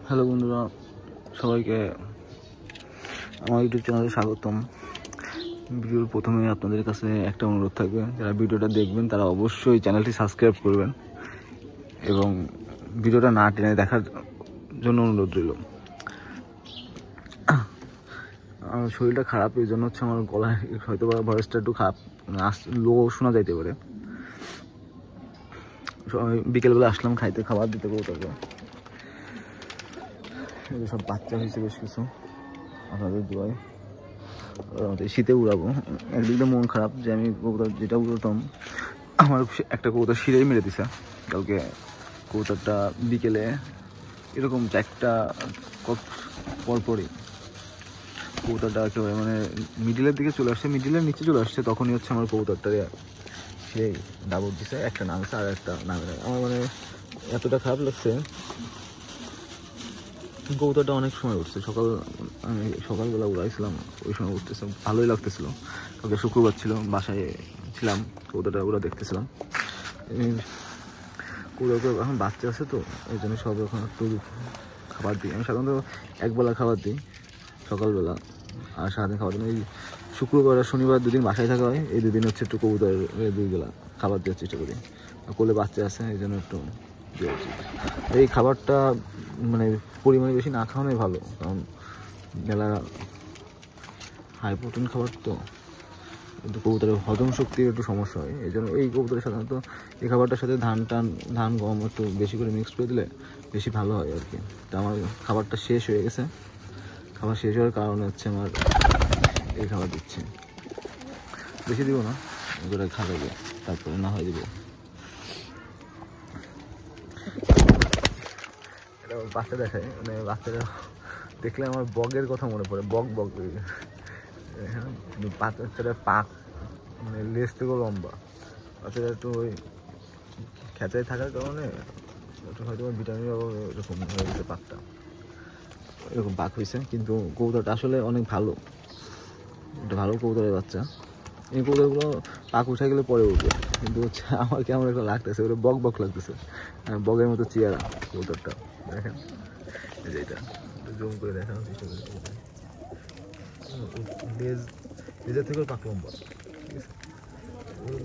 Hello বন্ধুরা, সবাইকে আমার ইউটিউব চ্যানেলে স্বাগতম। ভিডিওর প্রথমে আপনাদের কাছে একটা অনুরোধ থাকবে, যারা ভিডিওটা দেখবেন তারা অবশ্যই চ্যানেলটি সাবস্ক্রাইব করবেন এবং ভিডিওটা না টেনে দেখার জন্য অনুরোধ রইল। আমার শরীরটা খারাপ, এই জন্য হচ্ছে আমার গলায় হয়তো বা ভয়েসটা একটু খারাপ, লো শোনা যাইতে পারে। বিকেলবেলা আসলাম খাইতে, খাবার দিতে কৌতাকে। সব বাচ্চা হয়েছে বেশ কিছু, আপনাদের দোয়ায়। শীতে উড়াবো। একদিক দিয়ে মন খারাপ যে আমি কবুতর যেটা উড়াতাম, আমার একটা কবুতর শিরেই মেরে দিছে কালকে। কবুতরটা বিকেলে এরকম চারটা পরপরই কবুতরটা একেবারে মানে মিডিলের দিকে চলে আসছে, মিডিলের নিচে চলে আসছে। তখনই হচ্ছে আমার কবুতরটা সেই ডাবর দিছে, একটা নামছে আর একটা নামে। আমার মানে এতটা খারাপ লাগছে। কবুতরটা অনেক সময় উঠছে, আমি সকালবেলা উড়াইছিলাম, ওই সময় উঠতেছে, ভালোই লাগতেছিল। কালকে শুক্রবার ছিল, বাসায় ছিলাম, কবুতরটা ওরা দেখতেছিলাম। কবুতর এখন বাচ্চা আছে তো, এই জন্য সব এখন একটু খাবার দিই। আমি সাধারণত একবেলা খাবার দিই, সকালবেলা আর সারাদিন খাবার দিই। এই শুক্রবার আর শনিবার দুদিন বাসায় থাকা হয়, এই দুদিন হচ্ছে একটু কবুতর 2 বেলা খাবার দেওয়ার চেষ্টা করি। কোলে বাচ্চা আছে, এই জন্য একটু দেওয়া উচিত। এই খাবারটা মানে পরিমাণে বেশি না খাওয়ানোই ভালো, কারণ মেলা হাই প্রোটিন খাবার তো, কিন্তু কবুতরের হজম শক্তির একটু সমস্যা হয়। এই জন্য এই কবুতরের সাধারণত এই খাবারটার সাথে ধান গম একটু বেশি করে মিক্স করে দিলে বেশি ভালো হয় আর কি। তো আমার খাবারটা শেষ হয়ে গেছে, খাবার শেষ হওয়ার কারণে হচ্ছে আমার এই খাবার দিচ্ছে। বেশি দিব না, ওগুলো খাওয়াবে, তারপরে না হয় দিব। এটা বাচ্চা দেখায়, মানে বাচ্চারা দেখলে আমার বগের কথা মনে পড়ে। বগ বাচ্চাটা পাক মানে লেজ থেকেও লম্বা। বাচ্চাটা একটু ওই খেঁচায় থাকার কারণে একটু হয়তো ভিটামিন এরকম হয়ে গেছে, পাকটা এরকম পাক হয়েছে। কিন্তু কবুতরটা আসলে অনেক ভালো, এটা ভালো কবুতরের বাচ্চা। এই কবুতরগুলো পাক উঠে গেলে পরে উঠবে, কিন্তু হচ্ছে আমার কেমন একটা লাগতেছে, ওটা বক লাগতেছে, বগের মতো চেয়ারা কবুতরটা। দেখেন এটা জুম করে দেখানোর চেষ্টা করি। লেজের থেকেও পাক লম্বা, ঠিক আছে,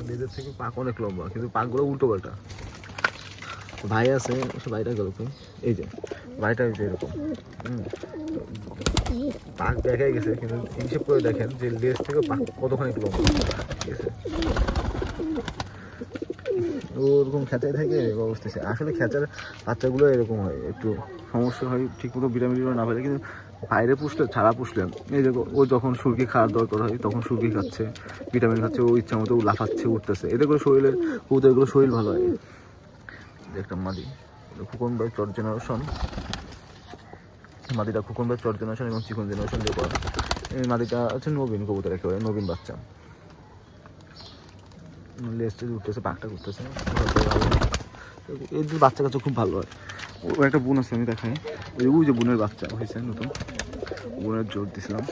লেজের থেকে পাক অনেক লম্বা, কিন্তু পাকগুলো উল্টো পাল্টা। ভাই আছে, সে ভাইটা গেল, এই যে ভাইটা হয়েছে এরকম পাক দেখাই গেছে, কিন্তু হিসেব করে দেখেন যে লেজ থেকে পাক কতখানি লম্বা, ঠিক আছে। ওরকম খেঁচায় থাকে অবস্থা। আসলে খেঁচার বাচ্চাগুলো এরকম হয়, একটু সমস্যা হয়, ঠিকমতো ভিটামিন না পেলে। কিন্তু বাইরে পুষলে, ছাড়া পুষলে, এই যে ও যখন সুরকি খাওয়ার দরকার হয় তখন সুরকি খাচ্ছে, ভিটামিন খাচ্ছে, ও ইচ্ছা মতো লাফাচ্ছে, উঠতেছে, এতে করে শরীরের কবুতরগুলো শরীর ভালো হয়। একটা মাদি খোকন বাই চট জেনারেশন, মাদিটা খোকন বাই চট জেনারেশন এবং চিকন জেনারেশন দিয়ে করা। এই মাদিটা হচ্ছে নবীন কবুতর, একেবারে নবীন বাচ্চা। লেজটা উঠতেছে, পাকটা করতেছে, এদের বাচ্চা কাচ্চা খুব ভালো হয়। ও একটা বোন আছে, আমি দেখাই, ওই যে বোনের বাচ্চা হয়েছে নতুন, বোনের জোর দিছিলাম,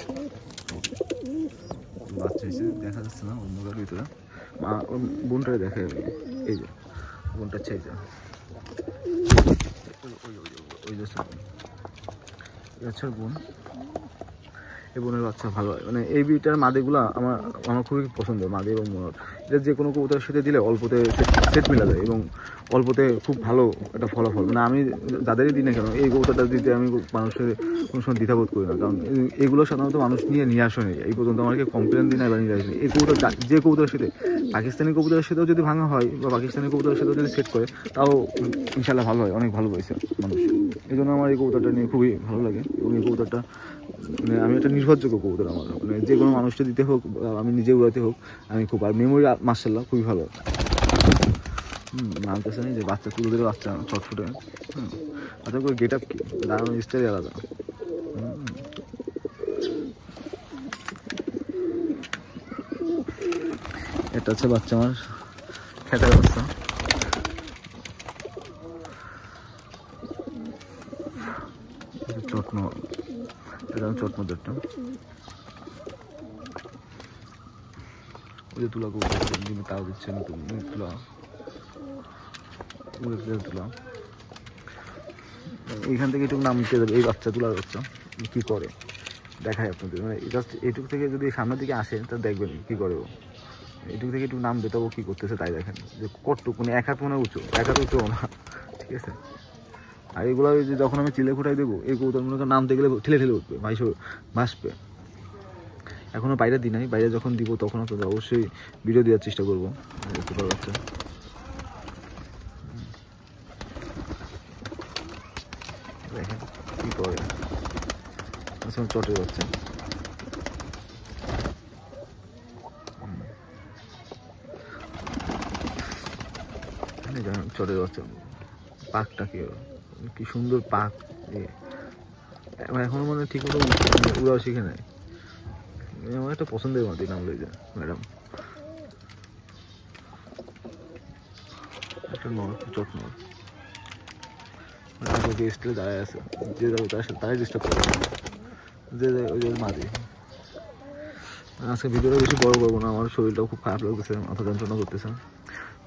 বাচ্চা হয়েছে, দেখা যাচ্ছে না অন্ধকার ভিতরে। মা ওর বোনটারে দেখাই, এই যে বোনটা চাই যা, ওই যে হচ্ছে বোন। এই বোনের বাচ্চা ভালো হয়, মানে এই বিটার মাদিগুলা আমার খুবই পছন্দ, মাদি এবং মনোর। এটা যে কোনো কবুতরের সাথে দিলে অল্পতে সেট মিলা যায় এবং অল্পতে খুব ভালো একটা ফলাফল। মানে আমি যাদেরই দিই না কেন, এই কবুতরটা দিতে আমি মানুষের কোনো সময় দ্বিধাবোধ করি না, কারণ এগুলো সাধারণত মানুষ নিয়ে আসেনি, এই পর্যন্ত আমাকে কমপ্লেন দিই না বা নিয়ে আসেনি। এই কবুতর যে কবুতরের সাথে, পাকিস্তানি কবুতরের সাথেও যদি ভাঙা হয় বা পাকিস্তানি কবুতরের সাথেও যদি সেট করে, তাও ইনশাল্লাহ ভালো হয়, অনেক ভালো পাইছে মানুষ। এই জন্য আমার এই কবুতরটা নিয়ে খুবই ভালো লাগে। এবং এই কবুতরটা মানে আমি একটা নির্ভরযোগ্য কবুতর, আমার মানে যে কোনো মানুষটা দিতে হোক, আমি নিজে উড়াতে হোক, আমি খুব, আর মেমোরি মার্শাল্লাহ খুবই ভালো। নামতেছে না যে বাচ্চা কুকুরের বাচ্চা ছটফুটে, আচ্ছা করে গেট আপ কি দাঁড়ানোর স্টাইল আলাদা। এটা হচ্ছে বাচ্চা আমার খেটার বাচ্চা। চটনো, এটা চটমোদেরটা, ওই যে তুলা কবুতর তাও দিচ্ছে নতুন তুলা, তুলা এইখান থেকে একটু নামতে যাবে, এই বাচ্চা তুলার বাচ্চা কী করে দেখায় আপনাদের, মানে জাস্ট এইটুক থেকে যদি সামনের দিকে আসে তা দেখবেন কী করে ও, এইটুক থেকে একটু নামবে তবু কী করতেছে তাই দেখেন যে কতটুকু, মানে এক হাত মনে উঁচু, এক হাত উঁচু না, ঠিক আছে। আর এগুলো যে যখন আমি চিলে ফুটাই দেবো এই কবুতর মনে করেন নামতে গেলে ঠেলে ঠেলে উঠবে, ভাসবে। এখনও বাইরে দিই নাই, বাইরে যখন দিব তখন আপনাদের অবশ্যই ভিডিও দেওয়ার চেষ্টা করবো। দেখতে পাওয়া যাচ্ছে দেখেন কী করে চটে যাচ্ছে, চটে যাচ্ছে পাকটা কি সুন্দর পাক, এখনো মানে ঠিক মতো উড়াও শিখে নেয়। আমার একটা পছন্দের মাটি নাম রয়েছে ম্যাডাম, একটা নর চট নর স্টেলে দাঁড়ায় আছে, যে যাবে তারাই ডিস্টার্ব করে, যে ওই যে মাটি। আজকে ভিডিওটা বেশি বড় করবো না, আমার শরীরটাও খুব খারাপ লাগতেছে, মাথা যন্ত্রণা করতেছে।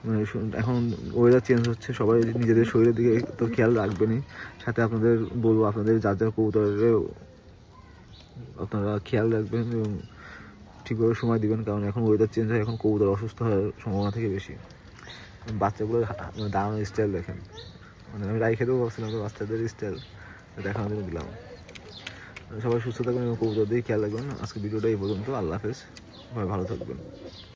মানে এখন ওয়েদার চেঞ্জ হচ্ছে, সবাই নিজেদের শরীরের দিকে তো খেয়াল রাখবেনই, সাথে আপনাদের বলবো আপনাদের যার যার কবুতরেও আপনারা খেয়াল রাখবেন এবং ঠিকভাবে সময় দিবেন, কারণ এখন ওয়েদার চেঞ্জ হয়, এখন কবুতর অসুস্থ হওয়ার সম্ভাবনা থেকে বেশি। বাচ্চাগুলোর দাঁড়ানোর স্টাইল দেখেন, মানে আমি রাই খেতেও ভাবছিলাম তো বাচ্চাদের স্টাইল দেখানোর জন্য দিলাম। সবাই সুস্থ থাকবেন এবং কবুতর দিয়ে খেয়াল রাখবেন। আজকে ভিডিওটা এই পর্যন্ত, আল্লাহ হাফেজ, সবাই ভালো থাকবেন।